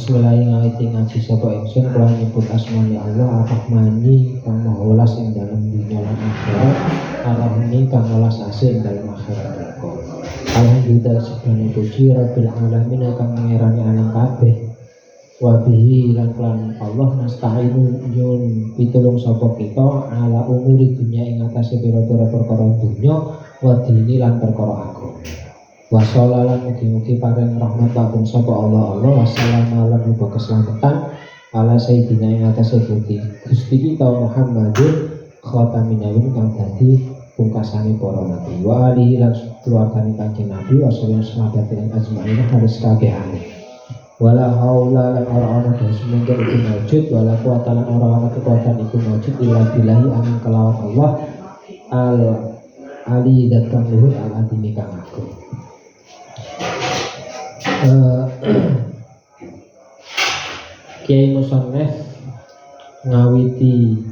Bismillahirrahmanirrahim. Ngaji sapa ingsun kula nyebut asmane Allah Ar-Rahmani kang maha welas ing dalem dunya lan akhirat, Ar-Rahimi kang welas asih ing dalem akhirat. Alhamdulillah segala puji Rabbil alamin kang ngerani alam kabeh. Wa bihi lan kelan Allah nasta'inu nyun pitulung sapa kita ala umuri dunya ing atase pira-pira perkara dunya wa dini lan perkara agama. Wa shollallahu mugi-mugi paring rahmat paring sapa Allah wassalamu lan muga keselamatan ala sayyidina ing atase Gusti kita Muhammadin khatamin nabiyyin kang dadi pungkasane para nabi wa alihi lan keluargane kanjeng Nabi wa sahabatin ajmain harus kabehane. Wala haula lan ora ana semoga iku wujud wala kuwata lan ora ana kekuatan iku wujud illa billahi amin kelawan Allah al ali dan kang luhur al adimi kang agung. Kiai Musannef ngawiti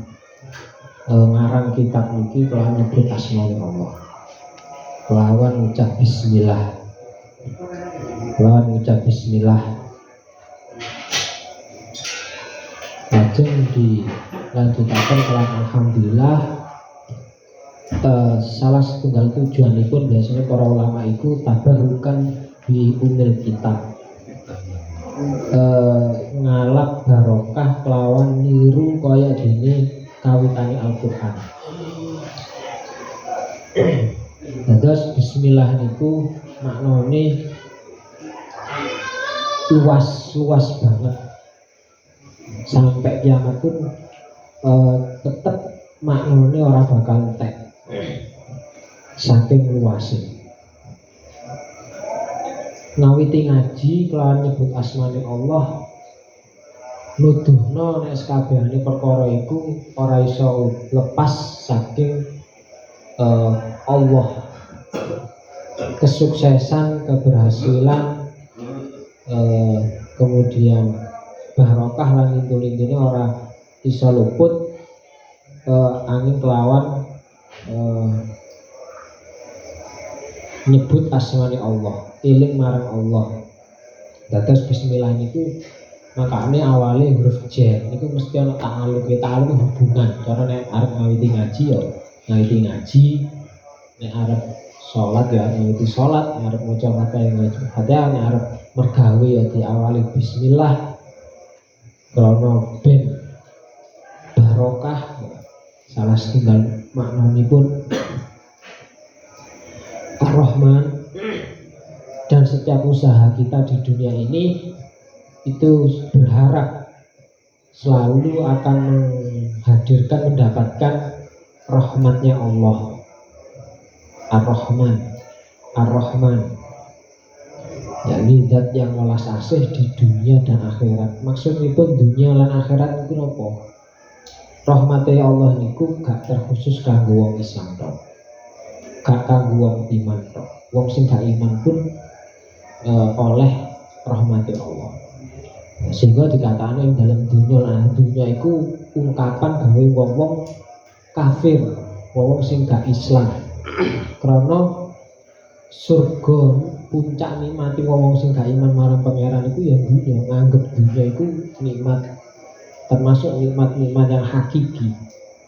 ngarang kitab niki kelawan nyebut asmaul Allah. Kelawan ngucap bismillah. Lajeng dilanjutaken kelan alhamdulillah. Salah setunggal tujuanipun biasanya para ulama itu tabarukan di umil kitab, ngalap barokah kelawan niru kaya dene kawitane Al-Qur'an. Terus bismillah niku maknane luas banget. Sampai kiamat pun tetap maknane ora bakal entek. Saking luasnya. Ngawiti ngaji kelawan nyebut asmane Allah nuduhno nek sakabehane perkara iku ora iso lepas saking Allah. Kesuksesan, keberhasilan, kemudian barokah lan lintu-lintune ora iso luput angin kelawan nyebut asmane Allah, eling marang Allah. Dados bismillah niku makane awale huruf j niku mesti ana ta'alluq hubungan. Cara nek arep ngawiti ngaji ya ngawiti ngaji, nek arep salat ya ngawiti salat, nek arep maca Fatihah, nek arep mergawe ya diawali bismillah. Krana ben barokah. Salah setunggal maknanipun Ar-Rahman, dan setiap usaha kita di dunia ini itu berharap selalu akan mendapatkan rahmatnya Allah. Ar-Rahman, yakni zat yang welas asih di dunia dan akhirat. Maksudnya pun dunia dan akhirat itu apa? Rahmatnya Allah niku gak terkhusus kanggo wong Islam tok. Gak kanggo wong iman tok. Wong sing gak iman pun oleh rahmatnya Allah. Sehingga dikatakan yang dalam dunia itu ungkapan gawe wong-wong kafir, wong sing gak Islam. Karena surga puncak nikmati wong sing gak iman marang pangeran itu ya dunia, nganggep dunia itu nikmat, termasuk nikmat-nikmat yang hakiki.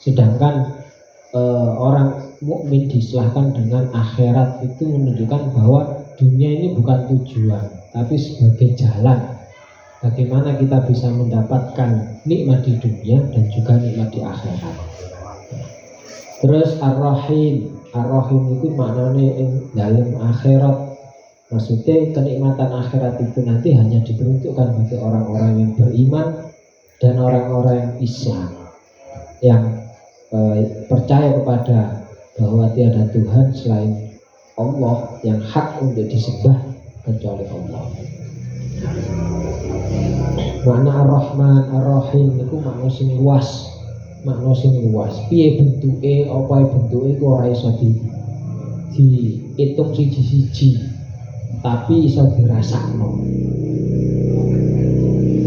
Sedangkan orang mukmin diistilahkan dengan akhirat itu menunjukkan bahwa dunia ini bukan tujuan, tapi sebagai jalan. Bagaimana kita bisa mendapatkan nikmat di dunia dan juga nikmat di akhirat. Terus Ar-Rahim itu maknanya dalam akhirat. Maksudnya kenikmatan akhirat itu nanti hanya diperuntukkan bagi orang-orang yang beriman dan orang-orang yang Islam, yang percaya kepada bahwa tiada Tuhan selain Allah yang hak untuk disembah kecuali Allah. Makna Ar-Rahman, Ar-Rahim itu makna sing luas. Piye bentuke, apa bentuke iku ora iso diitung siji-siji, tapi iso dirasakno.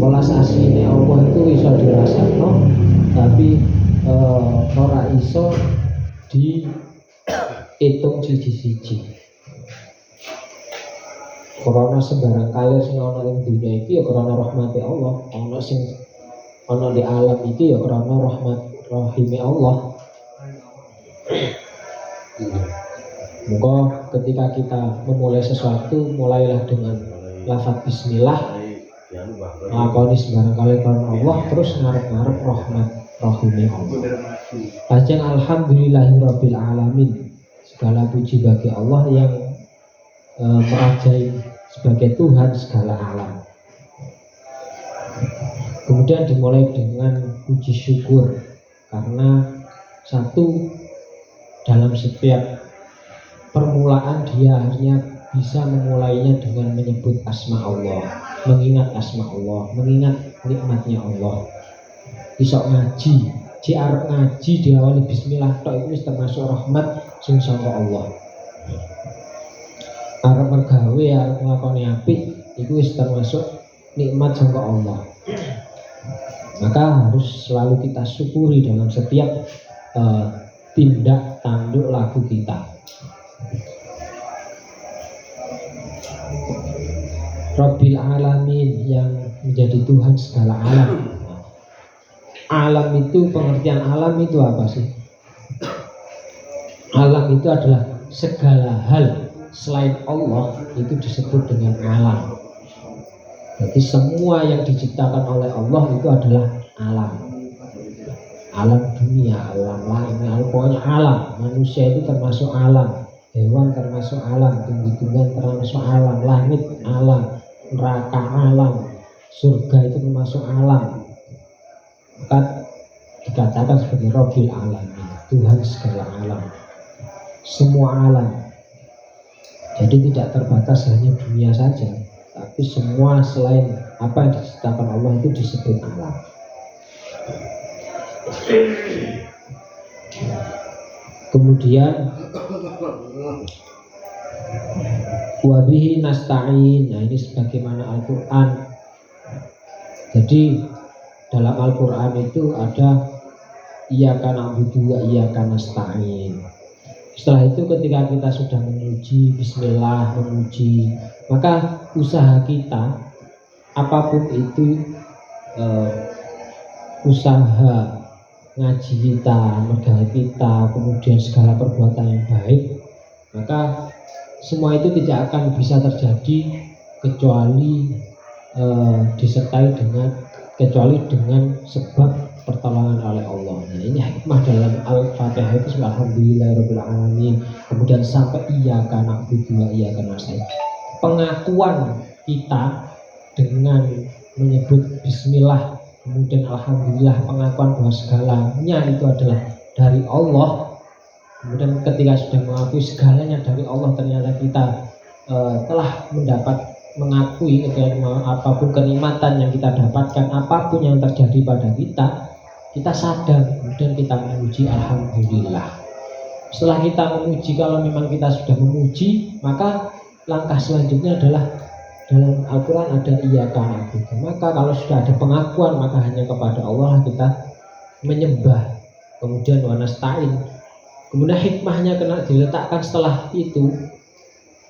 Welas asline Allah itu iso dirasakno, tapi ora iso diitung siji-siji. Karena sembarang kali sing ana ing dunya iki ya karena rahmati Allah, ana sing ana di alam iki ya karena rahmat rahime Allah. Maka ketika kita memulai sesuatu, mulailah dengan lafaz bismillah, lakoni sembarang kali karena Allah, terus ngarep-ngarep rahmat rahime Allah. Lajeng alhamdulillahirabbil alamin, segala puji bagi Allah yang merajai sebagai Tuhan segala alam. Kemudian dimulai dengan puji syukur, karena satu, dalam setiap permulaan dia akhirnya bisa memulainya dengan menyebut asma Allah, mengingat asma Allah, mengingat nikmatnya Allah. Bisa ngaji, arep ngaji diawali bismillah tok itu termasuk rahmat sing saka Allah. Arep mergawe, arep nglakoni apik itu wis termasuk nikmat saka Allah. Maka harus selalu kita syukuri dalam setiap tindak tanduk laku kita. Rabbil alamin, yang menjadi Tuhan segala alam. Alam itu, pengertian alam itu apa sih? Alam itu adalah segala hal selain Allah itu disebut dengan alam. Jadi semua yang diciptakan oleh Allah itu adalah alam. Alam dunia, alam lain, pokoknya alam. Manusia itu termasuk alam, hewan termasuk alam, tumbuh-tumbuhan termasuk alam, langit alam, neraka alam, surga itu termasuk alam. Maka dikatakan sebagai Rabbil Alamin, Tuhan segala alam, semua alam. Jadi tidak terbatas hanya dunia saja, tapi semua selain apa yang diciptakan Allah itu disebut alam. Kemudian wabihi nasta'in. Nah, ini sebagaimana Al-Quran. Jadi dalam Al-Quran itu ada iyyaka na'budu wa iyyaka nasta'in. Setelah itu ketika kita sudah memuji bismillah, memuji, maka usaha kita apapun itu, usaha ngaji kita, mergawe kita, kemudian segala perbuatan yang baik, maka semua itu tidak akan bisa terjadi kecuali disertai dengan sebab pertolongan oleh Allah. Nah, ini hikmah dalam Al-Fatihah itu alhamdulillahirabbil alamin, kemudian sampai iyyaka na'budu wa iyyaka nasta'in. Pengakuan kita dengan menyebut bismillah, kemudian alhamdulillah, pengakuan bahwa segalanya itu adalah dari Allah. Kemudian ketika sudah mengakui segalanya dari Allah, ternyata kita telah mengakui apapun kenikmatan yang kita dapatkan, apapun yang terjadi pada kita sadar, kemudian kita memuji alhamdulillah. Setelah kita memuji, kalau memang kita sudah memuji, maka langkah selanjutnya adalah dalam Al-Quran ada iyyaka na'budu. Maka kalau sudah ada pengakuan, maka hanya kepada Allah kita menyembah. Kemudian wa nasta'in. Kemudian hikmahnya kena diletakkan setelah itu.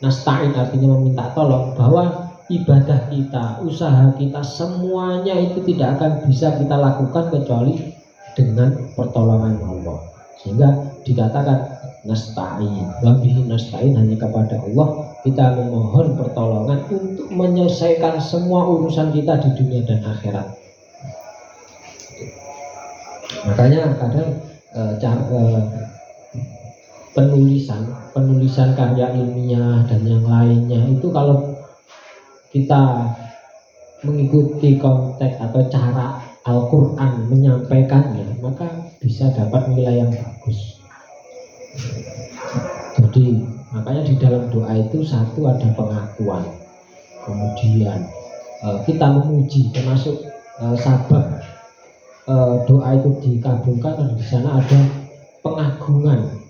Nasta'in artinya meminta tolong, bahwa ibadah kita, usaha kita, semuanya itu tidak akan bisa kita lakukan kecuali dengan pertolongan Allah. Sehingga dikatakan nasta'in, wabihi nasta'in, hanya kepada Allah kita memohon pertolongan untuk menyelesaikan semua urusan kita di dunia dan akhirat. Makanya kadang penulisan karya ilmiah dan yang lainnya itu kalau kita mengikuti konteks atau cara Al-Quran menyampaikannya, maka bisa dapat nilai yang bagus. Jadi makanya di dalam doa itu satu ada pengakuan, kemudian kita memuji, termasuk sabab doa itu dikabulkan, dan di sana ada pengagungan,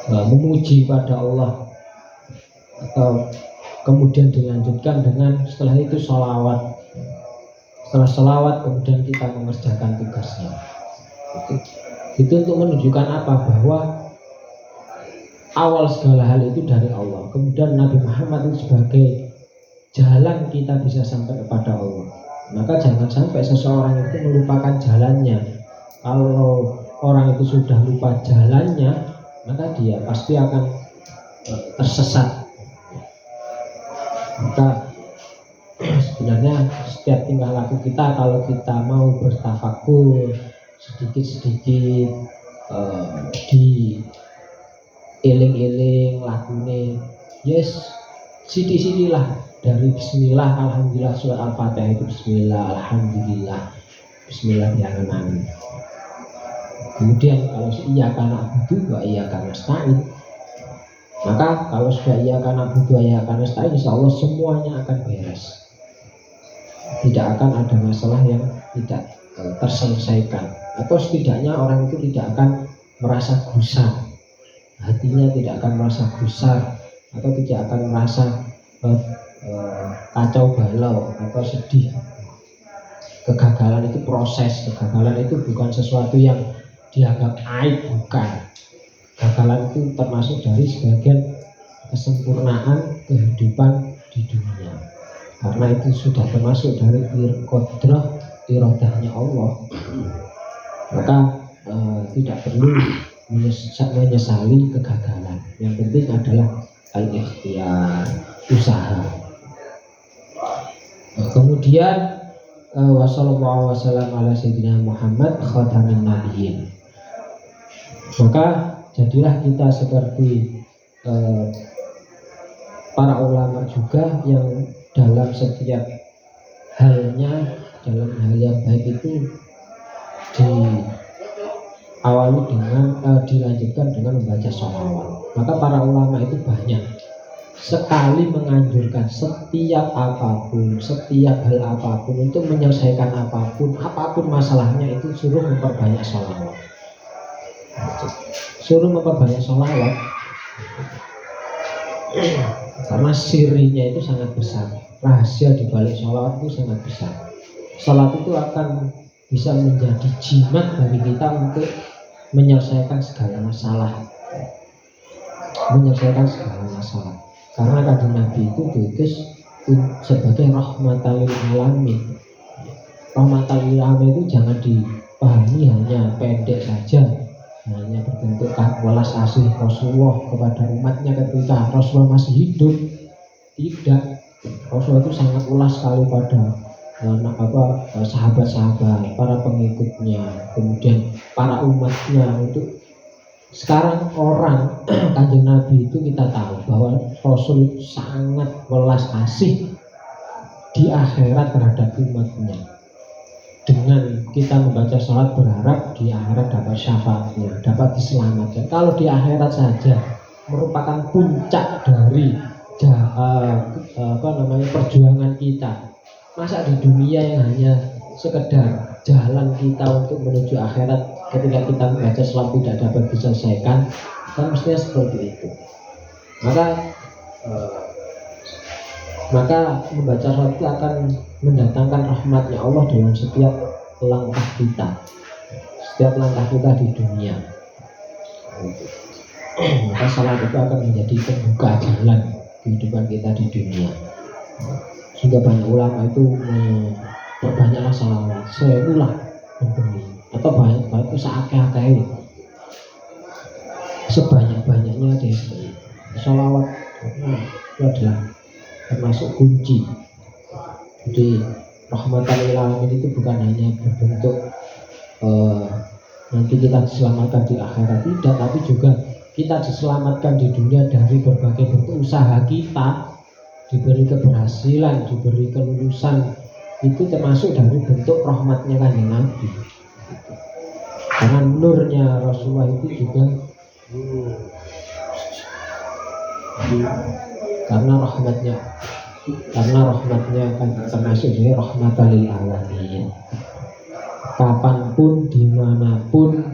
memuji pada Allah. Atau kemudian dilanjutkan dengan setelah itu sholawat. Setelah sholawat kemudian kita mengerjakan tugasnya. Itu untuk menunjukkan apa? Bahwa awal segala hal itu dari Allah. Kemudian Nabi Muhammad itu sebagai jalan kita bisa sampai kepada Allah. Maka jangan sampai seseorang itu melupakan jalannya. Kalau orang itu sudah lupa jalannya, maka dia pasti akan tersesat. Maka sebenarnya setiap tingkah laku kita, kalau kita mau bertafakur sedikit-sedikit di eling-eling lagune, yes, sidi-sidi lah dari Bismillah, Alhamdulillah, surat Al-Fatihah itu Bismillah, Alhamdulillah, Bismillah diangen-angen. Kemudian kalau iyyaka na'budu wa iyyaka nasta'in, maka kalau sudah iyyaka na'budu wa iyyaka nasta'in, insyaallah semuanya akan beres. Tidak akan ada masalah yang tidak terselesaikan, atau setidaknya orang itu tidak akan merasa gusar, hatinya tidak akan merasa gusar, atau tidak akan merasa kacau balau atau sedih. Kegagalan itu proses, kegagalan itu bukan sesuatu yang dianggap aib, bukan. Kegagalan itu termasuk dari sebagian kesempurnaan kehidupan di dunia, karena itu sudah termasuk dari kodrah iradahnya Allah. Maka tidak perlu menyesali kegagalan. Yang penting adalah al-ikhtiar, usaha. Kemudian wassallallahu wasallam ala sayyidina Muhammad khatamin nabiyyin. Maka jadilah kita seperti para ulama juga yang dalam setiap halnya, dalam hal yang baik itu diawali dengan dilanjutkan dengan membaca sholawat. Maka para ulama itu banyak sekali menganjurkan setiap apapun, setiap hal apapun, untuk menyelesaikan apapun masalahnya, itu suruh memperbanyak sholawat. Suruh memperbanyak sholawat, karena sirinya itu sangat besar, rahasia di balik sholawat itu sangat besar. Sholawat itu akan bisa menjadi jimat bagi kita untuk menyelesaikan segala masalah, karena kanjeng Nabi itu diutus sebagai rahmatan lil alamin. Rahmatan lil alamin itu jangan dipahami hanya pendek saja, hanya berbentuk welas asih Rasulullah kepada umatnya ketika Rasulullah masih hidup. Tidak, Rasulullah itu sangat ulas sekali pada sahabat-sahabat, para pengikutnya, kemudian para umatnya. Untuk sekarang orang kanjeng Nabi itu kita tahu bahwa Rasul itu sangat welas asih di akhirat terhadap umatnya. Dengan kita membaca salat berharap di akhirat dapat syafaatnya, dapat diselamatkan. Kalau di akhirat saja merupakan puncak dari perjuangan kita, masa di dunia yang hanya sekedar jalan kita untuk menuju akhirat ketika kita membaca salat tidak dapat diselesaikan, kan mestinya seperti itu. Maka membaca salat itu akan mendatangkan rahmatnya Allah dalam setiap langkah kita, di dunia. Maka salat itu akan menjadi pembuka jalan kehidupan kita di dunia. Sehingga banyak ulama itu perbanyaklah salawat, seulah berbeli, atau banyak itu seakeh-akeh, sebanyak-banyaknya deh. Salawat itu adalah termasuk kunci. Jadi rahmatan lil alamin itu bukan hanya berbentuk nanti kita diselamatkan di akhirat, tidak, tapi juga kita diselamatkan di dunia dari berbagai bentuk usaha kita, diberi keberhasilan, diberi kelulusan. Itu termasuk dari bentuk rahmatnya kanjeng Nabi. Karena nurnya Rasulullah itu juga karena rahmatnya kan termasuk dari rahmatan lil alamin. Kapanpun, dimanapun,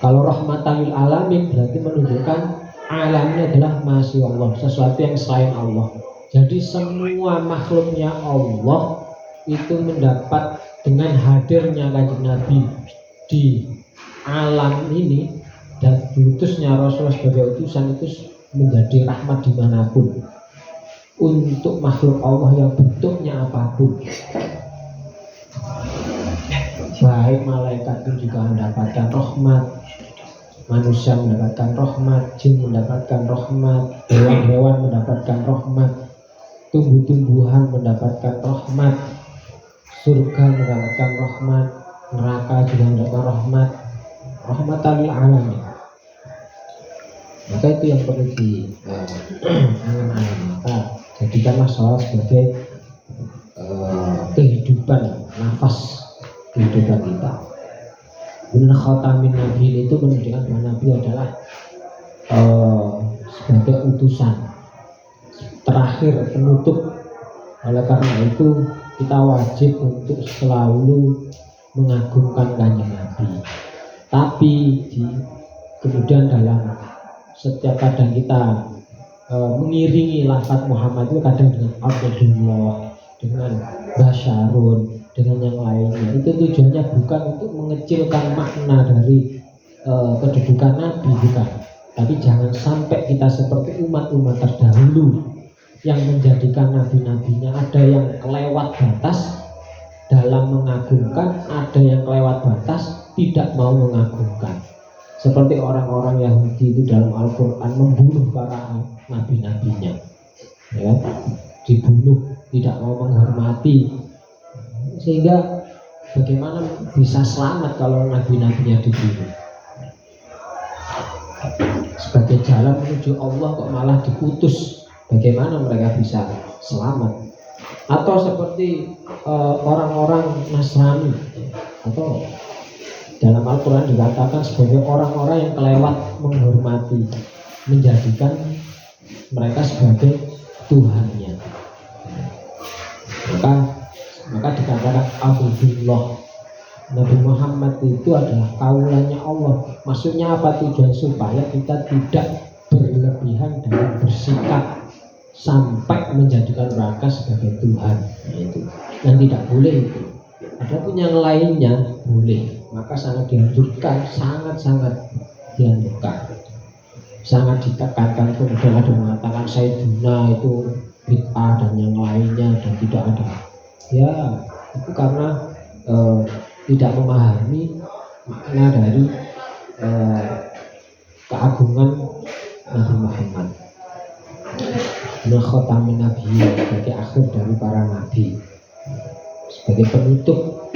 kalau rahmatan lil alamin berarti menunjukkan alamnya adalah masih Allah, sesuatu yang selain Allah. Jadi semua makhluknya Allah itu mendapat dengan hadirnya kanjeng Nabi di alam ini, dan diutusnya Rasulullah sebagai utusan itu menjadi rahmat dimanapun untuk makhluk Allah yang bentuknya apapun. Baik malaikat pun juga mendapatkan rahmat, manusia mendapatkan rahmat, jin mendapatkan rahmat, hewan-hewan mendapatkan rahmat, tumbuh-tumbuhan mendapatkan rahmat, surga mendapatkan rahmat, neraka juga mendapatkan rahmat, rahmatan lil alamin. Maka itu yang perlu diangan-angan. Maka jadikanlah sholat sebagai kehidupan, nafas kehidupan kita. Benar khatamin nabi itu menunjukkan bahwa nabi adalah sebagai utusan terakhir, penutup. Oleh karena itu kita wajib untuk selalu mengagungkan kanjeng Nabi. Tapi kemudian dalam setiap kadang kita mengiringi lafaz Muhammad itu kadang dengan Abdullah, dengan Basyarun, dengan yang lainnya. Itu tujuannya bukan untuk mengecilkan makna dari kedudukan Nabi, bukan. Tapi jangan sampai kita seperti umat-umat terdahulu yang menjadikan nabi-nabinya ada yang kelewat batas dalam mengagungkan, ada yang kelewat batas tidak mau mengagungkan. Seperti orang-orang Yahudi itu dalam Al-Quran membunuh para nabi-nabinya, ya, dibunuh, tidak mau menghormati. Sehingga bagaimana bisa selamat kalau nabi-nabinya dibunuh? Sebagai jalan menuju Allah kok malah diputus. Bagaimana mereka bisa selamat? Atau seperti orang-orang Nasrani, atau dalam Al-Quran dikatakan sebagai orang-orang yang kelewat menghormati, menjadikan mereka sebagai Tuhannya. Maka dikatakan Abdullah. Nabi Muhammad itu adalah kaulannya Allah. Maksudnya apa tujuan? Supaya kita tidak berlebihan dalam bersikap sampai menjadikan mereka sebagai Tuhan. Itu yang tidak boleh itu. Adapun yang lainnya boleh, maka sangat dianjurkan, sangat dianjurkan, sangat ditekankan. Kemudian ada mengatakan Sayyidina itu bid'ah dan yang lainnya dan tidak ada. Ya itu karena tidak memahami makna dari keagungan Nabi Muhammad. Khatamin Nabi, sebagai akhir dari para nabi, sebagai penutup.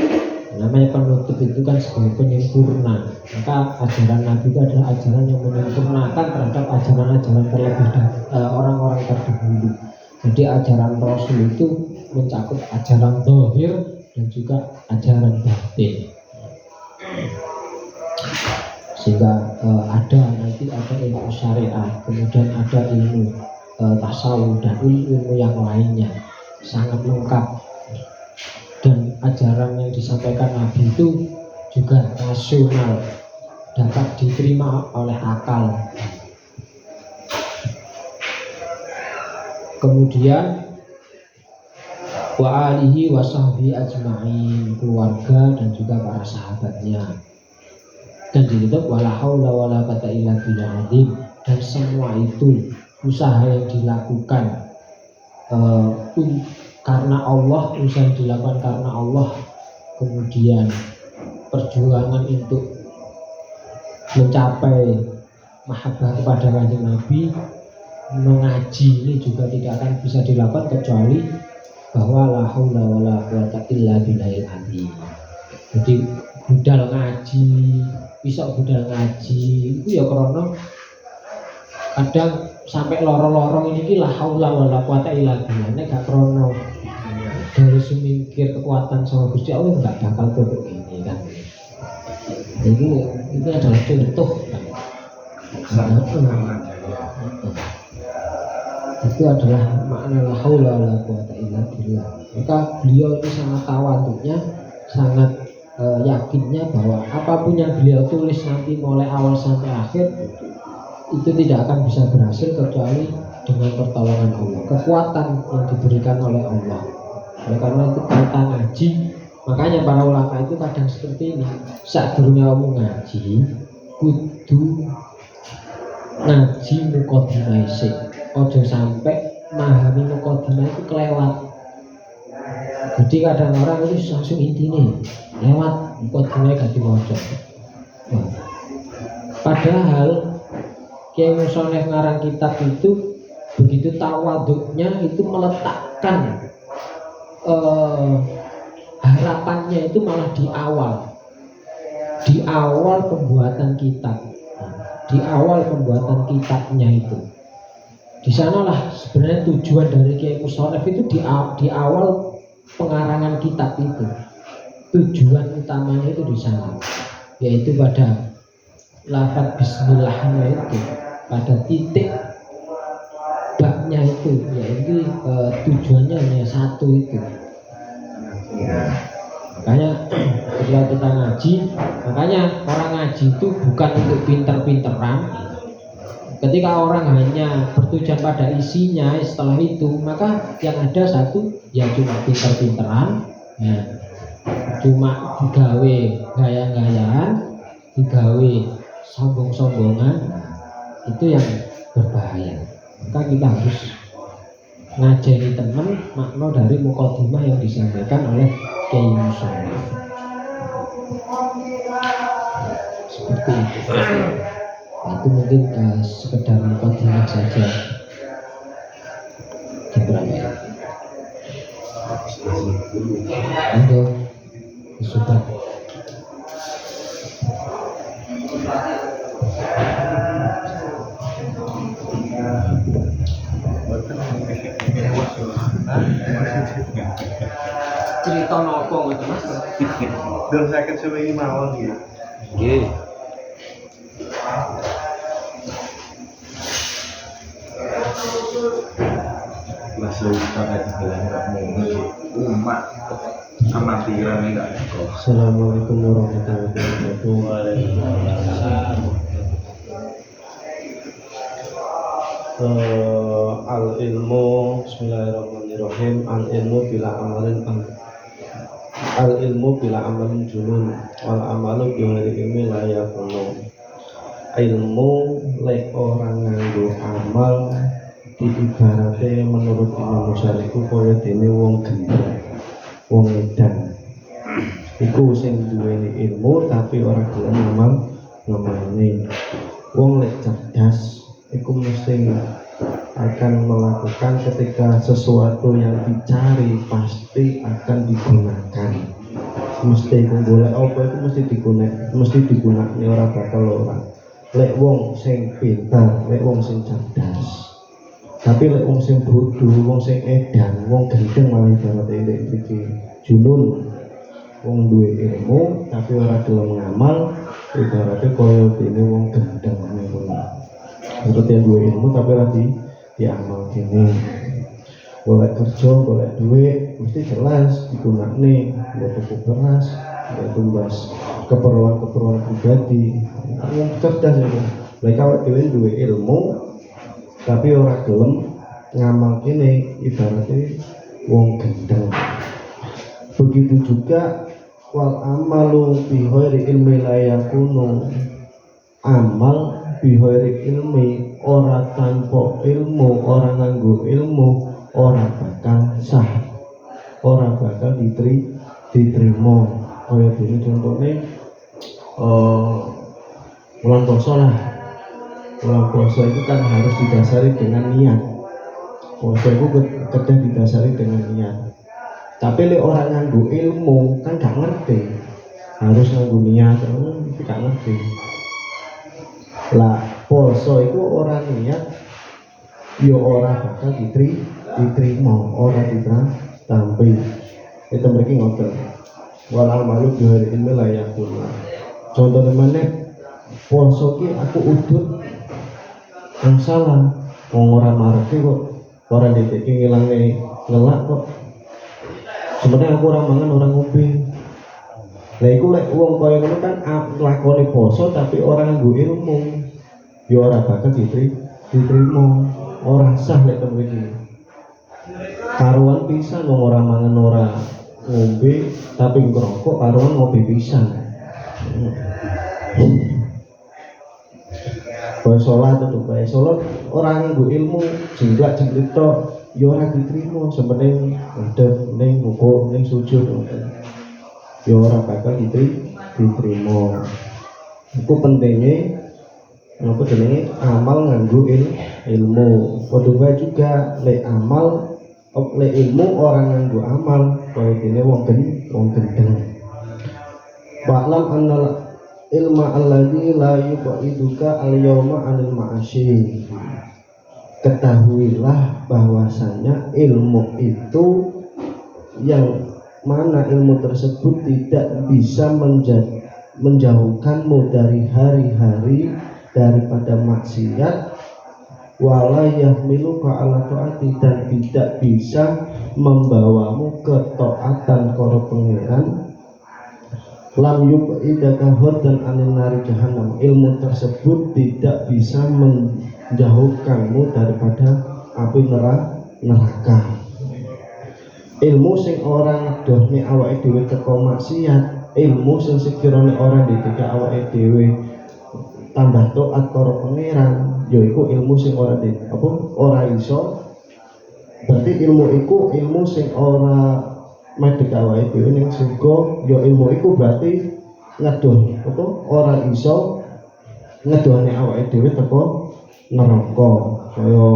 Namanya penutup itu kan sebagai penyempurna. Maka ajaran Nabi itu adalah ajaran yang menyempurnakan terhadap ajaran-ajaran terlebih orang-orang terdahulu. Jadi ajaran Rasul itu mencakup ajaran zahir dan juga ajaran batin. Sehingga nanti ada ilmu syariat, kemudian ada ilmu tasawuf dan ilmu yang lainnya, sangat lengkap. Dan ajaran yang disampaikan Nabi itu juga rasional, dapat diterima oleh akal. Kemudian wa alihi wa sahbihi ajma'in, keluarga dan juga para sahabatnya. Dan ditutup wala haula wala quwata illa billah. Dan semua itu usaha yang dilakukan karena Allah, usaha yang dilakukan karena Allah, kemudian perjuangan untuk mencapai mahabbah kepada kanjeng Nabi, mengaji ini juga tidak akan bisa dilakukan kecuali bahwa la haula wala quwata illa billahil azim. Jadi budal ngaji, bisa budal ngaji itu ya karena kadang sampai lorong-lorong ini la haula wala quwata illa billah, nek gak krono dari semingkir kekuatan sama Gusti Allah nggak bakal tutup ini kan. Jadi itu adalah contoh kan. Itu adalah makna la haula wala quwata illa billah. Maka beliau itu sangat tawaduknya, sangat yakinnya bahwa apapun yang beliau tulis nanti mulai awal sampai akhir itu tidak akan bisa berhasil kecuali dengan pertolongan Allah, kekuatan yang diberikan oleh Allah. Oleh karena itu kita ngaji, makanya para ulama itu kadang seperti ini. Saat gurunya ngomong ngaji, kudu ngaji mukadimah sik. Ojo sampai memahami mukadimah itu kelewat. Jadi kadang orang itu langsung intine lewat mukadimah gak diwaca. Padahal Kiai Musonef ngarang kitab itu begitu tawaduknya itu meletakkan harapannya itu malah di awal pembuatan kitab, di awal pembuatan kitabnya itu. Di sanalah sebenarnya tujuan dari Kiai Musonef itu di awal pengarangan kitab itu. Tujuan utamanya itu di sana, yaitu pada lafaz bismillahnya itu, pada titik babnya itu, yaitu tujuannya hanya satu itu. Makanya ketika kita ngaji, makanya orang ngaji itu bukan untuk pinter-pinteran. Ketika orang hanya bertujuan pada isinya, setelah itu maka yang ada satu ya cuma pinter-pinteran, ya, cuma digawe gaya-gayaan, digawe sombong-sombongan, itu yang berbahaya. Maka kita harus ngajari teman makna dari mukadimah yang disampaikan oleh Kiai Musonef. Seperti itu. Itu mungkin sekedar mukadimah saja. Diperhatikan. Untuk sudah. Cerita nopo ngoten Mas? Dur sakit sewengi mawon ya. Nggih. Langsung kita bilang kamu umat amatiran enggak kok. Assalamualaikum warahmatullahi wabarakatuh. Al ilmu, bismillahirrahmanirrahim. Al ilmu bila amalin junun, wal amalu bihari ilmi la yakunu. Ilmu lek orang nganggo amal diibarate menurut Imam Musyariku kaya dene wong gendeng, wong edan. Iku sing duweni ilmu tapi ora gelem ngamalne. Wong lek cerdas iku mesti akan melakukan ketika sesuatu yang dicari pasti akan digunakan. Mesti golek apa itu mesti digunakan ora bakal ora. Lek wong sing pintar, lek wong sing cerdas. Tapi lek wong sing bodoh, wong sing edan, wong gendeng malah ibarat elek iki junun. Wong duwe ilmu tapi ora gelem ngamal, ibaratnya kaya dene wong gendeng ngono. Berarti duwe ilmu tapi ora diamal kene. Golek kerja, golek duit mesti jelas digunakne, buat tuku beras, buat tumbas keperluan pribadi. Wong cerdas itu. Lek awake dhewe duwe ilmu tapi ora gelem ngamal kene, ibaratnya wong gendeng. Begitu juga wal amalu bighairi ilmi la yakunu. Amal bighairi ilmi, ora tanpa ilmu, ora nganggo ilmu, ora bakal sah, ora bakal diterima. Kaya dene contone bulan puasa lah. Bulan puasa itu kan harus didasari dengan niat. Puasa itu kedah didasari dengan niat. Tapi lek orang nganggo ilmu kan gak ngerti. Harus nganggo niat, gak ngerti. Lah puasa itu orang niat ya ora bakal diterima, ora ditampi. Itu mriki ngoten. Wal amalu bihari ilmi la yakun. Contohnya mana? Puasa ki aku udut yang salah, wong ora mareke kok, ora diteki ngilangne ngelak kok. Sebenarnya aku orang mangan orang ngombe. Lah iku lek wong kaya ngono kan lakone poso tapi orang nganggo ilmu. Ya ora bakal diterima, ora sah lek temen iki. Karuan pisan wong ora mangan ora ngombe tapi ngerokok karuan ngombe pisan. Kaya sholat itu bae sholat orang nggo ilmu jingklak jingklik tok ya ora diterima sementing ngadeg ning rukuk ning sujud ya ora bakal diterima. Iku pentingnya apa jenenge amal nganggo ilmu. Padha wae juga lek amal lek ilmu orang nganggo amal kaya dene wong gendeng. Wa'lam annal ilma alladzi la yuqiduka al-yawma 'anil ma'asyi. Ketahuilah bahwasanya ilmu itu yang mana ilmu tersebut tidak bisa menjauhkanmu dari hari-hari daripada maksiat, wala yahmiluka ala taati, dan tidak bisa membawamu ke taatan karo pangeran. Lam yuqidaka dan anil nari jahannam. Ilmu tersebut tidak bisa menjauhkanmu daripada api neraka. Ilmu sing ora ngedohne awake dhewe teko maksiat, ilmu sing sekirane ora didik awake dhewe tambah taat karo pangeran, yaiku ilmu sing ora iso. Berarti ilmu iku ilmu sing ora medhek awake dhewe ning surga, ya ilmu iku berarti ngedoh ora iso ngedohne awake dhewe teko neraka. Kaya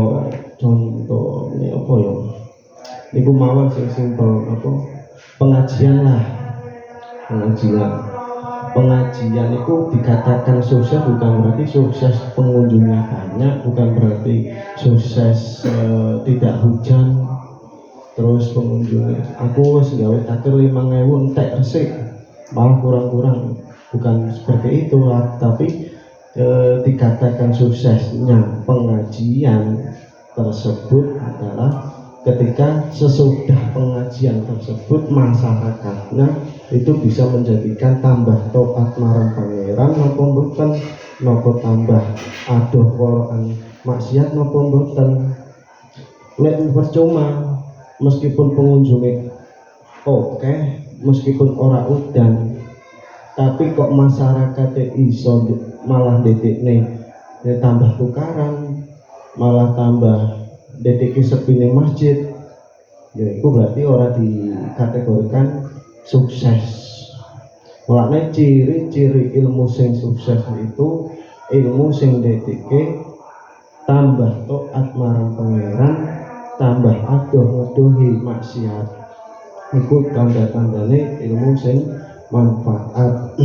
contohnya apa ya? Niku mawon sing simpel pengajian lah. Pengajian itu dikatakan sukses bukan berarti sukses pengunjungnya banyak, bukan berarti sukses tidak hujan terus pengunjungnya aku wis gawe takdir 5.000 entek resik malah kurang-kurang, bukan seperti itu lah. Tapi dikatakan suksesnya pengajian tersebut adalah ketika sesudah pengajian tersebut masyarakatnya itu bisa menjadikan tambah taat marang pangeran napa mboten, napa tambah adoh Quran maksiat napa mboten. Lek percuma meskipun pengunjungnya oke, meskipun ora udan, tapi kok masyarakatnya iso malah dedekne tambah tukaran, malah tambah dedeki sepine masjid, ya itu berarti orang dikategorikan sukses. Mulane ciri-ciri ilmu sing sukses itu ilmu sing dedeki tambah taat marang pangeran, tambah adoh ngedohi maksiat. Iku tanda-tandane ilmu sing manfaat.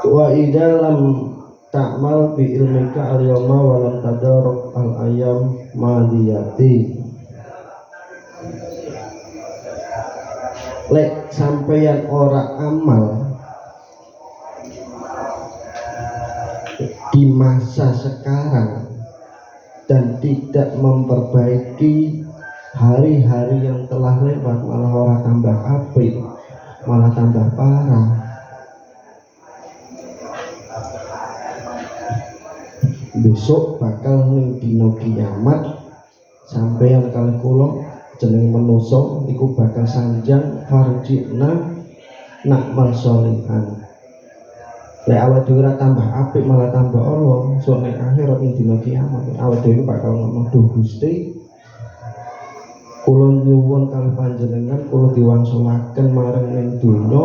Wa idalam ta'mal bi ilmika al-yawma wa lam tadaruk al-ayam madiyati. Lek sampeyan ora amal di masa sekarang dan tidak memperbaiki hari-hari yang telah lewat, malah ora tambah apik, malah tambah parah. Besok bakal ning dina kiamat sampeyan kalih kula jeneng manusa iku bakal sanjang farjina nakmal sholihan. Lek awake dhewe ora tambah apik malah tambah ala, sok ning akhirat ning dina kiamat awake dhewe bakal ngomong, "Duh Gusti, kula nyuwun kalih panjenengan kula diwangsulaken marang ning donya,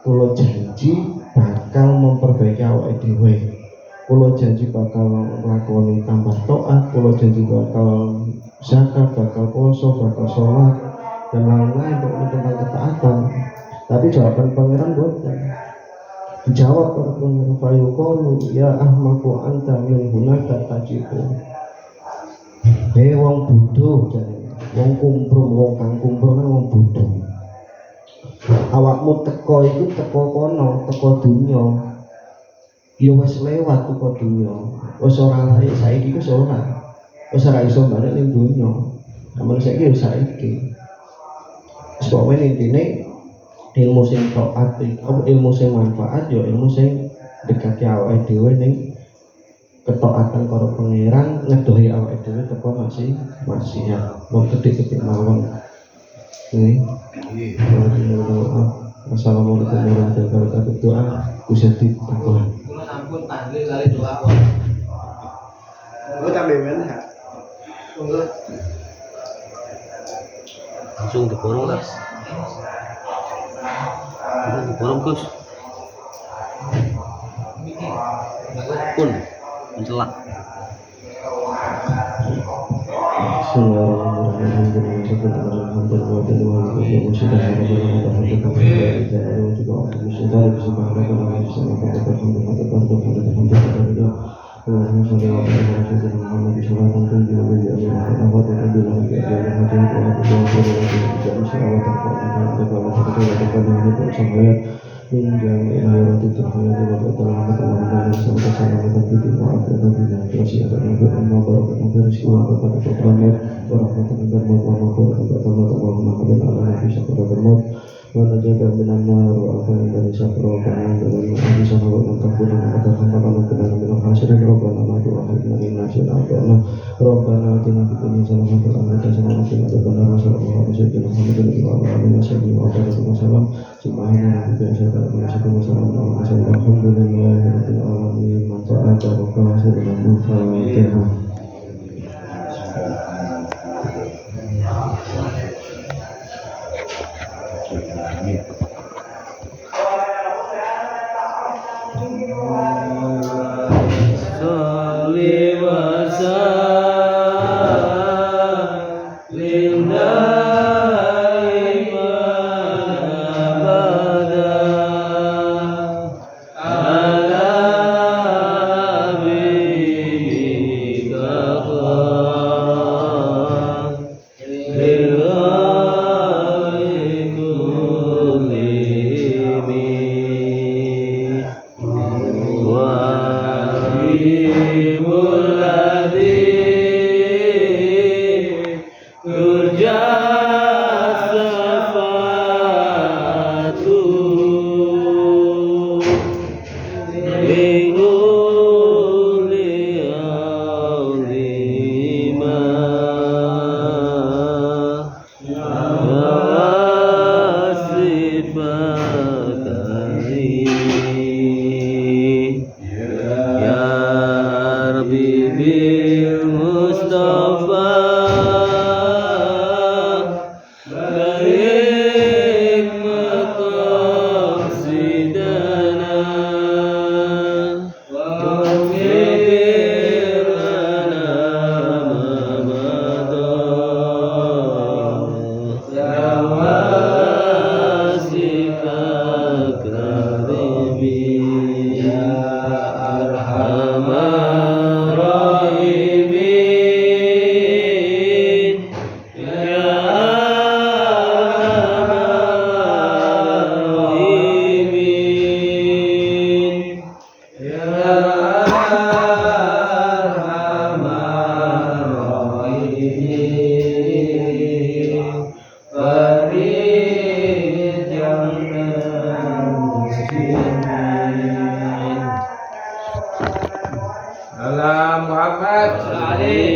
kula janji bakal memperbaiki awake dhewe. Kula janji bakal nglakoni tambah taat, kula janji bakal zakat, bakal puasa, bakal sholat dan lain-lain tentang ketaatan." Tapi jawaban pangeran boten. Dijawab oleh pangeran fayuqalu ya ahmaku anta min hunaka tajibu. Hei wong bodoh jane. Wong kumprung, wong kang kumprung kan wong bodoh. Awakmu teko itu teko kono, teko dunya. Ya wis lewat teko dunya. Wis ora layak saiki wis ora. Wis ora iso balik ning dunya. Amun saiki wis saiki. Wis pokoke intine ilmu sing taat, ilmu sing manfaat ya ilmu sing dekati awake dhewe ning ketaatan karo pangeran, ngedohi awake dhewe teko maksiat. Wong gedhe-gedhe mawon. Assalamualaikum warahmatullahi wabarakatuh. Doa Gusti takwa. pun tahlil kali doa. Gue tak bemen ya. Langsung diborong lah. Udah diborong Gus. Pun mencelak. Muhammad Ali